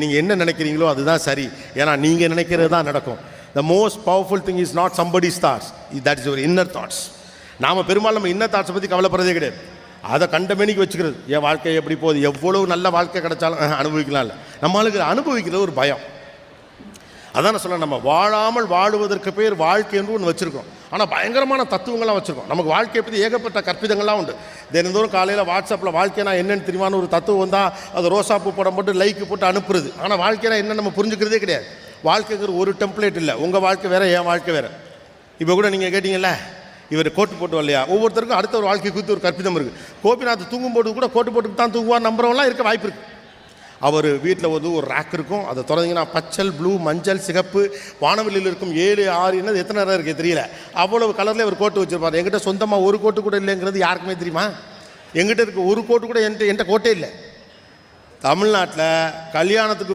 நீங்கள் என்ன நினைக்கிறீங்களோ அதுதான் சரி. ஏன்னா நீங்கள் நினைக்கிறது தான் நடக்கும். The most powerful thing is not somebody's thoughts, that is your inner thoughts. நாம் பெரும்பாலும் நம்ம இன்னர் தாட்ஸை பற்றி கவலைப்படுறதே கிடையாது. அதை கண்டமேனிக்கு வச்சுக்கிறது. என் வாழ்க்கை எப்படி போகுது, எவ்வளவு நல்ல வாழ்க்கை கிடைச்சாலும் அனுபவிக்கலாம் இல்லை. நம்மளுக்கு அனுபவிக்கிறது ஒரு பயம். அதான் நான் சொல்ல, நம்ம வாழாமல் வாழுவதற்கு பேர் வாழ்க்கை என்று ஒன்று வச்சுருக்கோம். ஆனால் பயங்கரமான தத்துவங்கள்லாம் வச்சுருக்கோம். நமக்கு வாழ்க்கையை பற்றி ஏகப்பட்ட கற்பிதங்கள்லாம் உண்டு. தினந்தோறும் காலையில் வாட்ஸ்அப்பில் வாழ்க்கைனா என்னென்னு தெரியுமான்னு ஒரு தத்துவம் வந்தால் அது ரோசாப்பூ படம் போட்டு லைக்கு போட்டு அனுப்புறது. ஆனால் வாழ்க்கைனா என்ன நம்ம புரிஞ்சுக்கிறதே கிடையாது. வாழ்க்கைங்கிற ஒரு டெம்ப்ளேட் இல்லை. உங்கள் வாழ்க்கை வேறு, என் வாழ்க்கை வேறு. இப்போ கூட நீங்கள் கேட்டிங்கல்ல, இவர் கோட்டு போட்டு வரலையா, ஒவ்வொருத்தருக்கும் அடுத்த ஒரு வாழ்க்கை குறித்து ஒரு கற்பிதம் இருக்குது. கோபிநாத் தூங்கும்போது கூட கோட்டு போட்டு தான் தூங்குவார் நம்புறவங்களாம் இருக்க வாய்ப்பு இருக்குது. அவர் வீட்டில் ஒரு ரேக் இருக்கும். அதை திறந்தீங்கன்னா பச்சல், ப்ளூ, மஞ்சள், சிகப்பு, வானவெளியில் இருக்கும் 7, 6 என்னது எத்தனை நேரம் இருக்குது தெரியல, அவ்வளவு கலரில் அவர் கோட்டு வச்சுருப்பார். எங்கிட்ட சொந்தமாக ஒரு கோட்டு கூட இல்லைங்கிறது யாருக்குமே தெரியுமா? எங்கிட்ட இருக்க ஒரு கோட்டு கூட என்கிட்ட கோட்டே இல்லை. தமிழ்நாட்டில் கல்யாணத்துக்கு